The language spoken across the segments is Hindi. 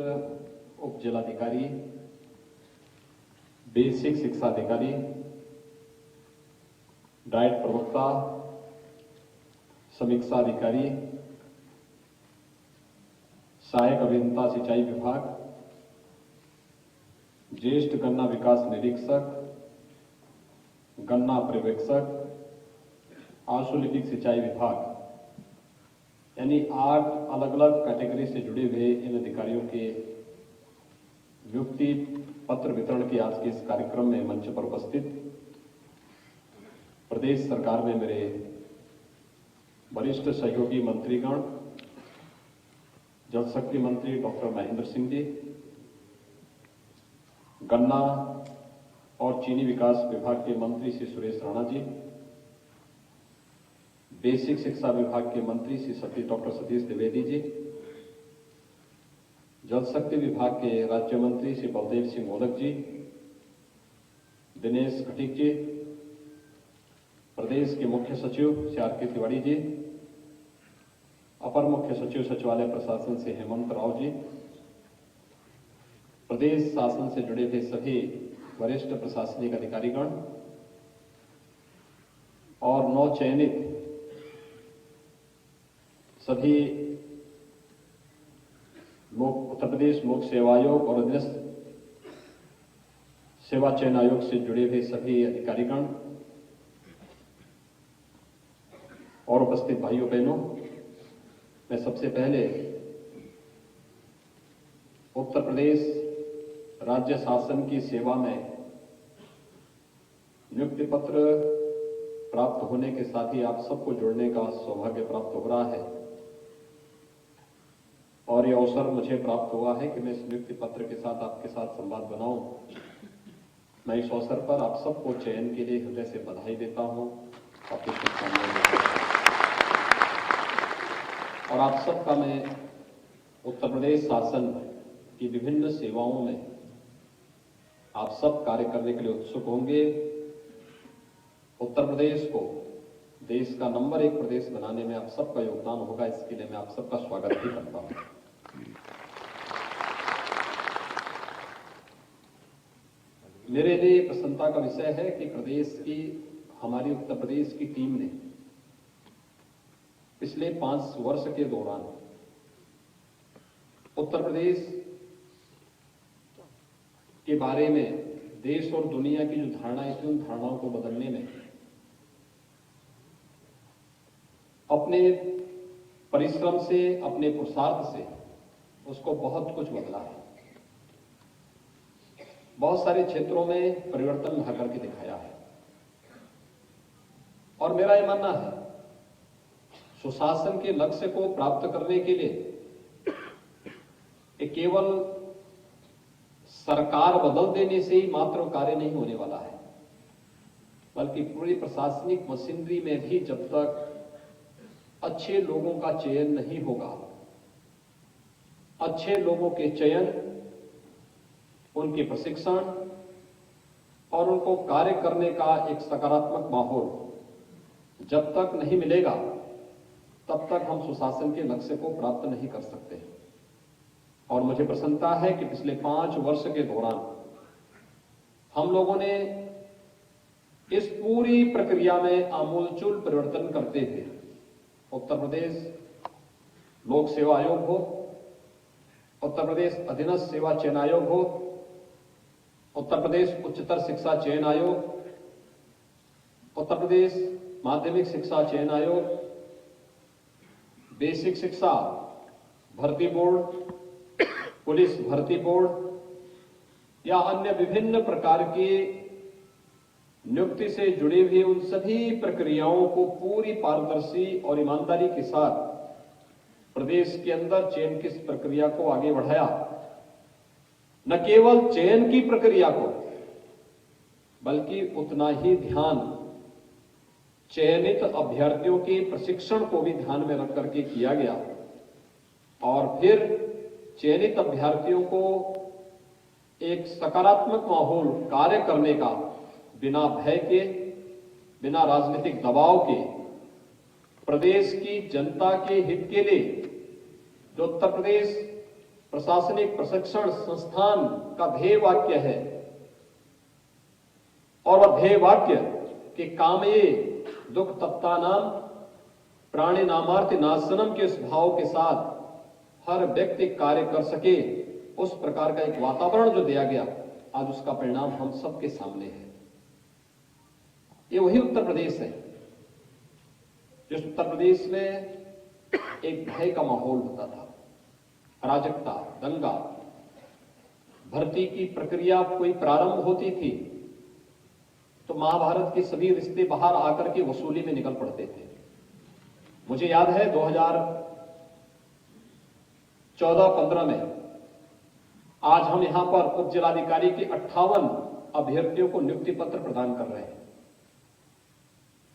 उप जिलाधिकारी, बेसिक शिक्षा अधिकारी, डाइट प्रवक्ता, समीक्षा अधिकारी, सहायक अभियंता सिंचाई विभाग, ज्येष्ठ गन्ना विकास निरीक्षक, गन्ना पर्यवेक्षक, आशुलिपिक सिंचाई विभाग, यानी 8 अलग अलग कैटेगरी से जुड़े हुए इन अधिकारियों के नियुक्ति पत्र वितरण के आज के इस कार्यक्रम में मंच पर उपस्थित प्रदेश सरकार में मेरे वरिष्ठ सहयोगी मंत्रीगण, जल शक्ति मंत्री डॉक्टर महेंद्र सिंह जी, गन्ना और चीनी विकास विभाग के मंत्री श्री सुरेश राणा जी, बेसिक शिक्षा विभाग के मंत्री श्री डॉक्टर सतीश द्विवेदी जी, जल शक्ति विभाग के राज्य मंत्री श्री बलदेव सिंह मोदक जी, दिनेश खटीक जी, प्रदेश के मुख्य सचिव श्री आर के तिवारी जी, अपर मुख्य सचिव सचिवालय प्रशासन से हेमंत राव जी, प्रदेश शासन से जुड़े हुए सभी वरिष्ठ प्रशासनिक अधिकारीगण और नव चयनित सभी उत्तर प्रदेश लोक सेवा आयोग और अधीनस्थ सेवा चयन आयोग से जुड़े हुए सभी अधिकारीगण और उपस्थित भाइयों बहनों, मैं सबसे पहले उत्तर प्रदेश राज्य शासन की सेवा में नियुक्ति पत्र प्राप्त होने के साथ ही आप सबको जुड़ने का सौभाग्य प्राप्त हो रहा है और ये अवसर मुझे प्राप्त हुआ है कि मैं इस नियुक्ति पत्र के साथ आपके साथ संवाद बनाऊं। मैं इस अवसर पर आप सबको चयन के लिए हृदय से बधाई देता हूं, आपकी शुभकामनाएं देता हूं और आप सबका मैं उत्तर प्रदेश शासन की विभिन्न सेवाओं में आप सब कार्य करने के लिए उत्सुक होंगे। उत्तर प्रदेश को देश का नंबर 1 प्रदेश बनाने में आप सबका योगदान होगा, इसके लिए मैं आप सबका स्वागत भी करता हूं। मेरे लिए प्रसन्नता का विषय है कि प्रदेश की हमारी उत्तर प्रदेश की टीम ने पिछले 5 वर्ष के दौरान उत्तर प्रदेश के बारे में देश और दुनिया की जो धारणाएं थी उन धारणाओं को बदलने में अपने परिश्रम से, अपने पुरुषार्थ से उसको बहुत कुछ बदला है। बहुत सारे क्षेत्रों में परिवर्तन ला करके दिखाया है और मेरा यह मानना है सुशासन के लक्ष्य को प्राप्त करने के लिए केवल सरकार बदल देने से ही मात्र कार्य नहीं होने वाला है, बल्कि पूरी प्रशासनिक मशीनरी में भी जब तक अच्छे लोगों का चयन नहीं होगा, अच्छे लोगों के चयन, उनके प्रशिक्षण और उनको कार्य करने का एक सकारात्मक माहौल जब तक नहीं मिलेगा, तब तक हम सुशासन के लक्ष्य को प्राप्त नहीं कर सकते। और मुझे प्रसन्नता है कि पिछले 5 वर्ष के दौरान हम लोगों ने इस पूरी प्रक्रिया में आमूलचूल परिवर्तन करते हुए उत्तर प्रदेश लोक सेवा आयोग हो, उत्तर प्रदेश अधीनस्थ सेवा चयन आयोग हो, उत्तर प्रदेश उच्चतर शिक्षा चयन आयोग, उत्तर प्रदेश माध्यमिक शिक्षा चयन आयोग, बेसिक शिक्षा भर्ती बोर्ड, पुलिस भर्ती बोर्ड या अन्य विभिन्न प्रकार की नियुक्ति से जुड़ी हुई उन सभी प्रक्रियाओं को पूरी पारदर्शी और ईमानदारी के साथ प्रदेश के अंदर चयन की प्रक्रिया को आगे बढ़ाया। न केवल चयन की प्रक्रिया को, बल्कि उतना ही ध्यान चयनित अभ्यर्थियों के प्रशिक्षण को भी ध्यान में रख करके किया गया और फिर चयनित अभ्यर्थियों को एक सकारात्मक माहौल कार्य करने का बिना भय के, बिना राजनीतिक दबाव के, प्रदेश की जनता के हित के लिए जो उत्तर प्रदेश प्रशासनिक प्रशिक्षण संस्थान का ध्येय वाक्य है और वह ध्येय वाक्य कि कामये दुख तप्तानाम प्राणी नामार्थ नाशनम के इस भाव के साथ हर व्यक्ति कार्य कर सके, उस प्रकार का एक वातावरण जो दिया गया, आज उसका परिणाम हम सबके सामने है। ये वही उत्तर प्रदेश है जिस उत्तर प्रदेश में एक भय का माहौल होता था, अराजकता, दंगा, भर्ती की प्रक्रिया कोई प्रारंभ होती थी तो महाभारत के सभी रिश्ते बाहर आकर के वसूली में निकल पड़ते थे। मुझे याद है 2014-15 में आज हम यहां पर उप जिलाधिकारी के 58 अभ्यर्थियों को नियुक्ति पत्र प्रदान कर रहे हैं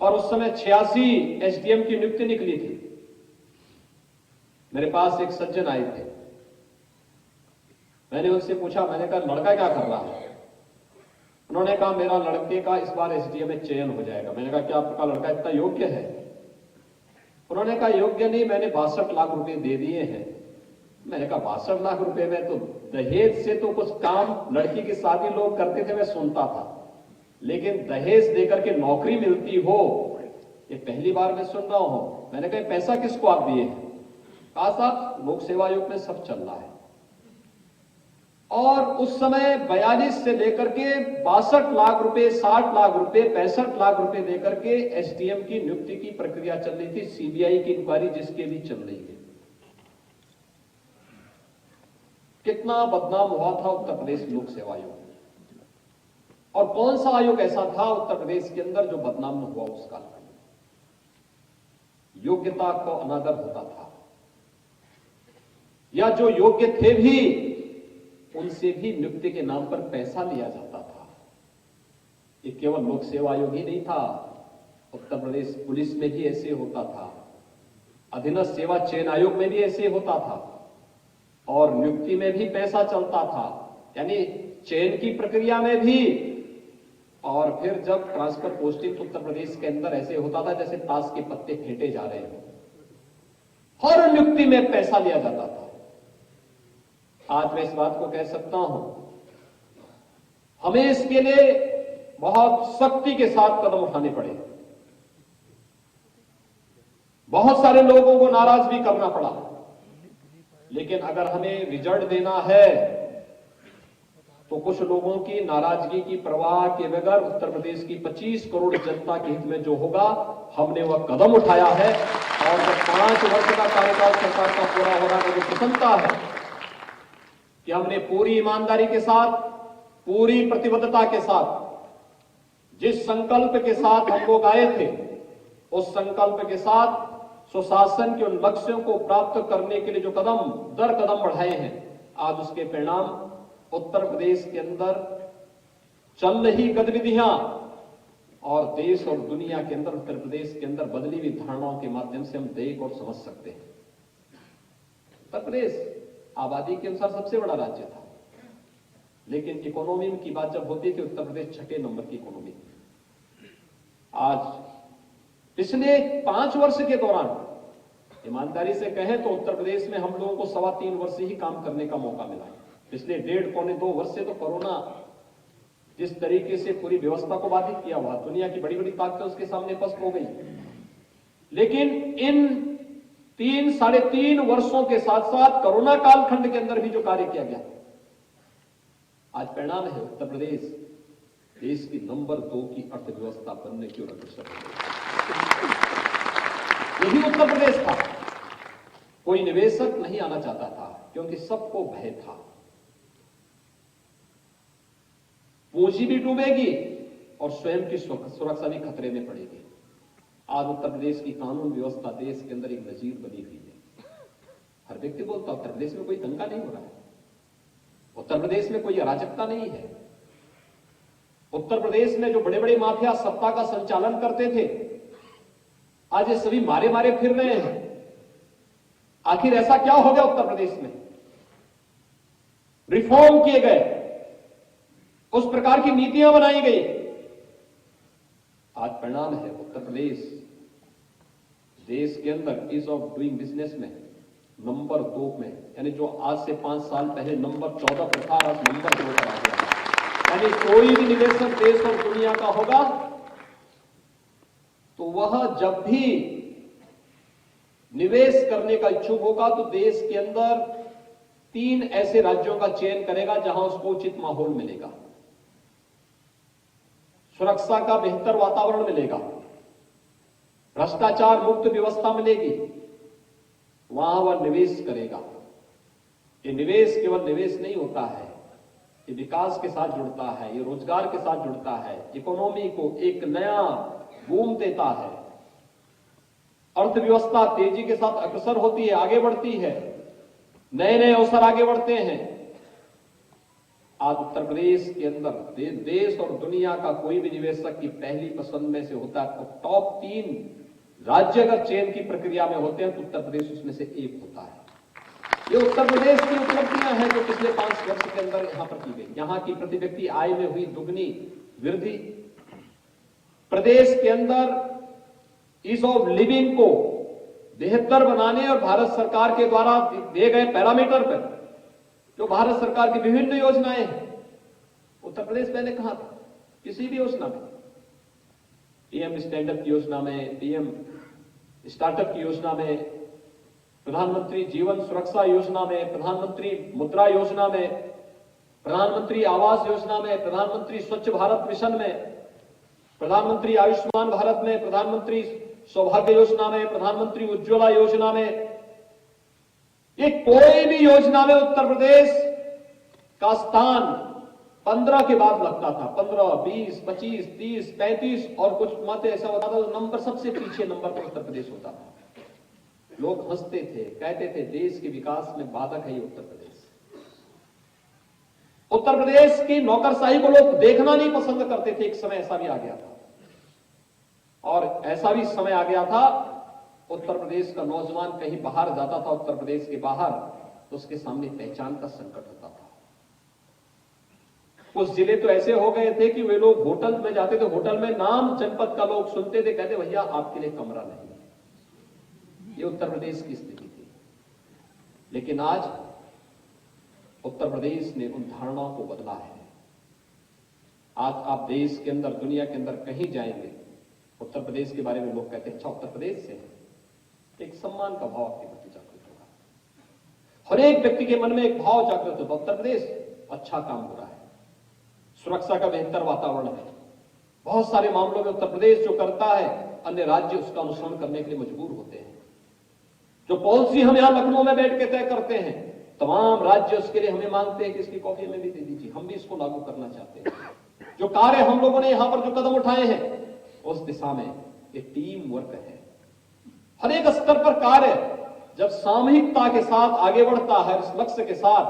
और उस समय 86 एसडीएम की नियुक्ति निकली थी। मेरे पास एक सज्जन आए थे, मैंने उनसे पूछा, मैंने कहा लड़का क्या कर रहा है? उन्होंने कहा मेरा लड़के का इस बार एसडीएम में चयन हो जाएगा। मैंने कहा क्या आपका लड़का इतना योग्य है? उन्होंने कहा योग्य नहीं, मैंने 62 लाख रुपए दे दिए हैं। मैंने कहा 62 लाख रुपए में तो दहेज से तो कुछ काम लड़की की शादी लोग करते थे, मैं सुनता था, लेकिन दहेज देकर के नौकरी मिलती हो ये पहली बार मैं सुन रहा हूं। मैंने कहा पैसा किसको आप दिए हैं? कहा साहब लोक सेवा आयोग में सब चल रहा है। और उस समय 42 से लेकर के 62 लाख रुपए, 60 लाख रुपए, 65 लाख रुपए देकर के एसडीएम की नियुक्ति की प्रक्रिया चल रही थी, सीबीआई की इंक्वायरी जिसके भी चल रही है। कितना बदनाम हुआ था उत्तर प्रदेश लोक सेवा आयोग, और कौन सा आयोग ऐसा था उत्तर प्रदेश के अंदर जो बदनाम न हुआ उस काल में? योग्यता को अनादर होता था, या जो योग्य थे भी उनसे भी नियुक्ति के नाम पर पैसा लिया जाता था। ये केवल लोक सेवा आयोग ही नहीं था, उत्तर प्रदेश पुलिस में भी ऐसे होता था, अधीनस्थ सेवा चयन आयोग में भी ऐसे होता था, और नियुक्ति में भी पैसा चलता था, यानी चयन की प्रक्रिया में भी। और फिर जब ट्रांसफर पोस्टिंग उत्तर प्रदेश के अंदर ऐसे होता था जैसे ताश के पत्ते फेंटे जा रहे हो, हर नियुक्ति में पैसा लिया जाता था। आज मैं इस बात को कह सकता हूं, हमें इसके लिए बहुत सख्ती के साथ कदम उठाने पड़े, बहुत सारे लोगों को नाराज भी करना पड़ा, लेकिन अगर हमें रिजल्ट देना है तो कुछ लोगों की नाराजगी की परवाह के बगैर उत्तर प्रदेश की 25 करोड़ जनता के हित में जो होगा, हमने वह कदम उठाया है। और जब 5 वर्ष का कार्यकाल सरकार का पूरा हो रहा है, मुझे प्रसन्नता है कि हमने पूरी ईमानदारी के साथ, पूरी प्रतिबद्धता के साथ, जिस संकल्प के साथ हम लोग आए थे, उस संकल्प के साथ सुशासन के उन लक्ष्यों को प्राप्त करने के लिए जो कदम दर कदम बढ़ाए हैं, आज उसके परिणाम उत्तर प्रदेश के अंदर चल रही गतिविधियां और देश और दुनिया के अंदर उत्तर प्रदेश के अंदर बदली हुई धारणाओं के माध्यम से हम देख और समझ सकते हैं। उत्तर प्रदेश आबादी के अनुसार सबसे बड़ा राज्य था, लेकिन इकोनॉमी की बात जब होती थी, उत्तर प्रदेश 6ठे नंबर की इकोनॉमी। आज पिछले 5 वर्ष के दौरान ईमानदारी से कहें तो उत्तर प्रदेश में हम लोगों को 3.25 वर्ष ही काम करने का मौका मिला। पिछले 1.5-2 वर्ष से तो कोरोना जिस तरीके से पूरी व्यवस्था को बाधित किया हुआ, दुनिया की बड़ी बड़ी ताकतें उसके सामने पस्त हो गई। लेकिन इन 3-3.5 वर्षों के साथ साथ कोरोना कालखंड के अंदर भी जो कार्य किया गया, आज परिणाम है उत्तर प्रदेश देश की नंबर 2 की अर्थव्यवस्था बनने की ओर अग्रसर है। यही उत्तर प्रदेश था। कोई निवेशक नहीं आना चाहता था क्योंकि सबको भय था, पूंजी भी डूबेगी और स्वयं की सुरक्षा भी खतरे में पड़ेगी। आज उत्तर प्रदेश की कानून व्यवस्था देश के अंदर एक नजीर बनी हुई है। हर व्यक्ति बोलता उत्तर प्रदेश में कोई दंगा नहीं हो रहा है, उत्तर प्रदेश में कोई अराजकता नहीं है, उत्तर प्रदेश में जो बड़े बड़े माफिया सत्ता का संचालन करते थे आज ये सभी मारे मारे फिर रहे हैं। आखिर ऐसा क्या हो गया उत्तर प्रदेश में? रिफॉर्म किए गए, उस प्रकार की नीतियां बनाई गई, आज परिणाम है उत्तर प्रदेश देश के अंदर ईज ऑफ डूइंग बिजनेस में नंबर 2 में, यानी जो आज से 5 साल पहले नंबर 14 पर था, आज नंबर 2 पर आ गया। यानी कोई भी निवेशक देश और दुनिया का होगा तो वह जब भी निवेश करने का इच्छुक होगा तो देश के अंदर 3 ऐसे राज्यों का चयन करेगा जहां उसको उचित माहौल मिलेगा, सुरक्षा का बेहतर वातावरण मिलेगा, भ्रष्टाचार मुक्त व्यवस्था मिलेगी, वहां वह निवेश करेगा। ये निवेश केवल निवेश नहीं होता है, ये विकास के साथ जुड़ता है, ये रोजगार के साथ जुड़ता है, इकोनॉमी को एक नया बूम देता है, अर्थव्यवस्था तेजी के साथ अग्रसर होती है, आगे बढ़ती है, नए नए अवसर आगे बढ़ते हैं। आज उत्तर प्रदेश के अंदर देश और दुनिया का कोई भी निवेशक की पहली पसंद में से होता है तो टॉप 3 राज्य अगर चयन की प्रक्रिया में होते हैं तो उत्तर प्रदेश उसमें से एक होता है। ये उत्तर प्रदेश की उपलब्धियां हैं जो पिछले 5 वर्ष के अंदर यहां पर की गई। यहां की प्रति व्यक्ति आय में हुई दुगनी वृद्धि, प्रदेश के अंदर ईज ऑफ लिविंग को बेहतर बनाने और भारत सरकार के द्वारा दिए गए पैरामीटर पर जो भारत सरकार की विभिन्न योजनाएं हैं, उत्तर प्रदेश पहले कहां था? किसी भी योजना में, पीएम स्टैंड अप की योजना में, पीएम स्टार्टअप की योजना में, प्रधानमंत्री जीवन सुरक्षा योजना में, प्रधानमंत्री मुद्रा योजना में, प्रधानमंत्री आवास योजना में, प्रधानमंत्री स्वच्छ भारत मिशन में, प्रधानमंत्री आयुष्मान भारत में, प्रधानमंत्री सौभाग्य योजना में, प्रधानमंत्री उज्ज्वला योजना में, ये कोई भी योजना में उत्तर प्रदेश का स्थान 15 के बाद लगता था। 15, 20, 25, 30, 35 और कुछ मत ऐसा होता था तो नंबर सबसे पीछे नंबर पर उत्तर प्रदेश होता था। लोग हंसते थे, कहते थे देश के विकास में बाधक है ये उत्तर प्रदेश। उत्तर प्रदेश की नौकरशाही को लोग देखना नहीं पसंद करते थे। एक समय ऐसा भी आ गया था और ऐसा भी समय आ गया था उत्तर प्रदेश का नौजवान कहीं बाहर जाता था, उत्तर प्रदेश के बाहर, तो उसके सामने पहचान का संकट होता था। कुछ जिले तो ऐसे हो गए थे कि वे लोग होटल में जाते थे, होटल में नाम जनपद का लोग सुनते थे, कहते भैया आपके लिए कमरा नहीं। ये उत्तर प्रदेश की स्थिति थी। लेकिन आज उत्तर प्रदेश ने उन धारणाओं को बदला है। आज आप देश के अंदर, दुनिया के अंदर कहीं जाएंगे, उत्तर प्रदेश के बारे में लोग कहते हैं अच्छा उत्तर प्रदेश से है। एक सम्मान का भाव आपके प्रति जागृत होगा। हर एक व्यक्ति के मन में एक भाव जागृत होता, उत्तर प्रदेश अच्छा काम हो रहा है, सुरक्षा का बेहतर वातावरण है। बहुत सारे मामलों में उत्तर प्रदेश जो करता है अन्य राज्य उसका अनुसरण करने के लिए मजबूर होते हैं। जो पॉलिसी हम यहां लखनऊ में बैठ के तय करते हैं, तमाम राज्य उसके लिए हमें मांगते हैं कि इसकी कॉपी हमें भी दे दीजिए, हम भी इसको लागू करना चाहते हैं। जो कार्य हम लोगों ने यहां पर जो कदम उठाए हैं उस दिशा में ये टीम वर्क है। हर एक स्तर पर कार्य जब सामूहिकता के साथ आगे बढ़ता है, इस लक्ष्य के साथ,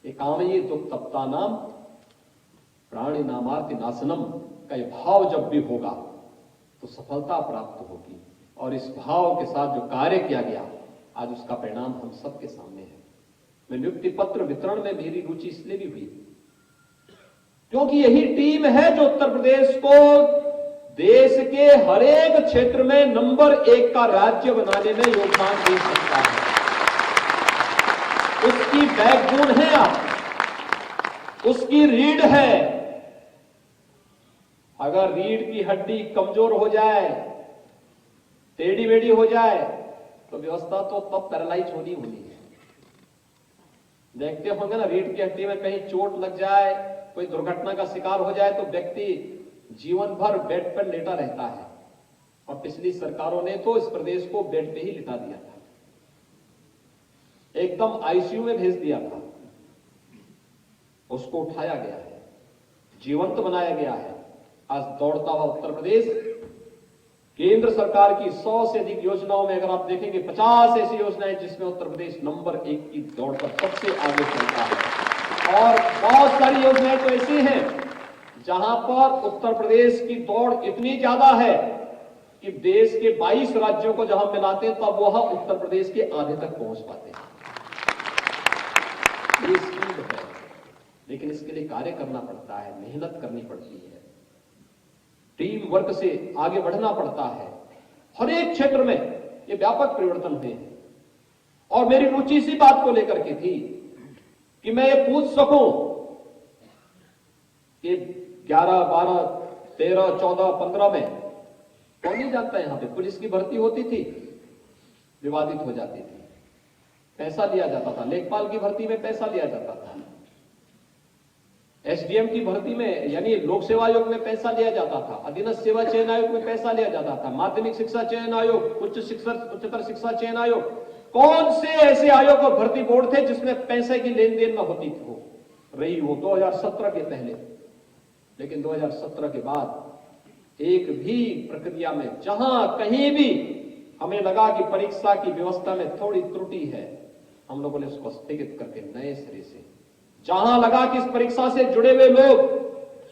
एक आमये तो तप्ता नाम प्राणी नामार्ति नाशनम का ये भाव जब भी होगा तो सफलता प्राप्त होगी। और इस भाव के साथ जो कार्य किया गया आज उसका परिणाम हम सबके सामने है। मैं नियुक्ति पत्र वितरण में मेरी रुचि इसलिए भी हुई क्योंकि यही टीम है जो उत्तर प्रदेश को देश के हर एक क्षेत्र में नंबर 1 का राज्य बनाने में योगदान दे सकता है। उसकी बैकबोन है आप, उसकी रीढ़ है। अगर रीढ़ की हड्डी कमजोर हो जाए, टेढ़ी मेढ़ी हो जाए तो व्यवस्था तो तब पैरालाइज होनी है। देखते होंगे ना, रीढ़ की हड्डी में कहीं चोट लग जाए, कोई दुर्घटना का शिकार हो जाए तो व्यक्ति जीवन भर बेड पर लेटा रहता है। और पिछली सरकारों ने तो इस प्रदेश को बेड पे ही लिटा दिया था, एकदम आईसीयू में भेज दिया था। उसको उठाया गया है, जीवंत बनाया गया है। आज दौड़ता हुआ उत्तर प्रदेश केंद्र सरकार की 100 से अधिक योजनाओं में अगर आप देखेंगे 50 ऐसी योजनाएं जिसमें उत्तर प्रदेश नंबर 1 की दौड़ पर सबसे आगे चलता है। और बहुत सारी योजनाएं तो ऐसी हैं जहां पर उत्तर प्रदेश की दौड़ इतनी ज्यादा है कि देश के 22 राज्यों को जहां मिलाते हैं तब वह उत्तर प्रदेश के आधे तक पहुंच पाते हैं। ये स्पीड है, लेकिन इसके लिए कार्य करना पड़ता है, मेहनत करनी पड़ती है, टीम वर्क से आगे बढ़ना पड़ता है। हर एक क्षेत्र में ये व्यापक परिवर्तन हुए हैं। और मेरी रुचि इसी बात को लेकर के थी कि मैं ये पूछ सकूं कि 11, 12, 13, 14, 15 में कौन नहीं जानता यहां पे पुलिस की भर्ती होती थी, विवादित हो जाती थी, पैसा लिया जाता था। लेखपाल की भर्ती में पैसा लिया जाता था, एसडीएम की भर्ती में यानी लोक सेवा आयोग में पैसा लिया जाता था, अधीनस्थ सेवा चयन आयोग में पैसा लिया जाता था, माध्यमिक शिक्षा चयन आयोग, उच्चतर शिक्षा चयन आयोग, कौन से ऐसे आयोग और भर्ती बोर्ड थे जिसमें पैसे की लेन देन न होती थी हो रही हो 2017 के पहले। लेकिन 2017 के बाद एक भी प्रक्रिया में जहां कहीं भी हमें लगा कि परीक्षा की व्यवस्था में थोड़ी त्रुटि है, हम लोगों ने उसको स्थगित करके नए सिरे से, जहां लगा कि इस परीक्षा से जुड़े हुए लोग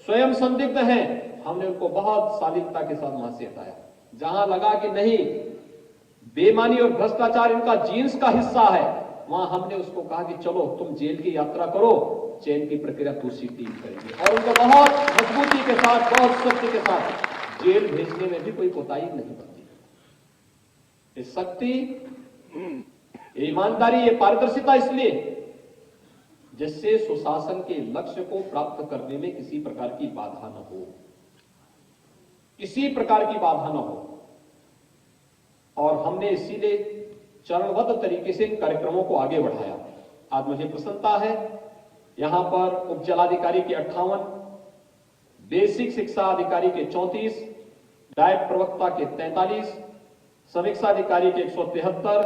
स्वयं संदिग्ध हैं, हमने उनको बहुत शालीनता के साथ वहां से हटाया। जहां लगा कि नहीं, बेईमानी और भ्रष्टाचार इनका जीन्स का हिस्सा है, वहां हमने उसको कहा कि चलो तुम जेल की यात्रा करो, चयन की प्रक्रिया दूसरी टीम करेगी, और उनको बहुत मजबूती के साथ, बहुत सख्ती के साथ जेल भेजने में भी कोई कोताही नहीं बरती। ये शक्ति, ये ईमानदारी, ये पारदर्शिता इसलिए जिससे सुशासन के लक्ष्य को प्राप्त करने में किसी प्रकार की बाधा न हो, किसी प्रकार की बाधा न हो। और हमने इसीलिए चरणबद्ध तरीके से इन कार्यक्रमों को आगे बढ़ाया। आज मुझे प्रसन्नता है, यहां पर उप जिलाधिकारी के 58, बेसिक शिक्षा अधिकारी के 34, डायट प्रवक्ता के 43, समीक्षा अधिकारी के 173,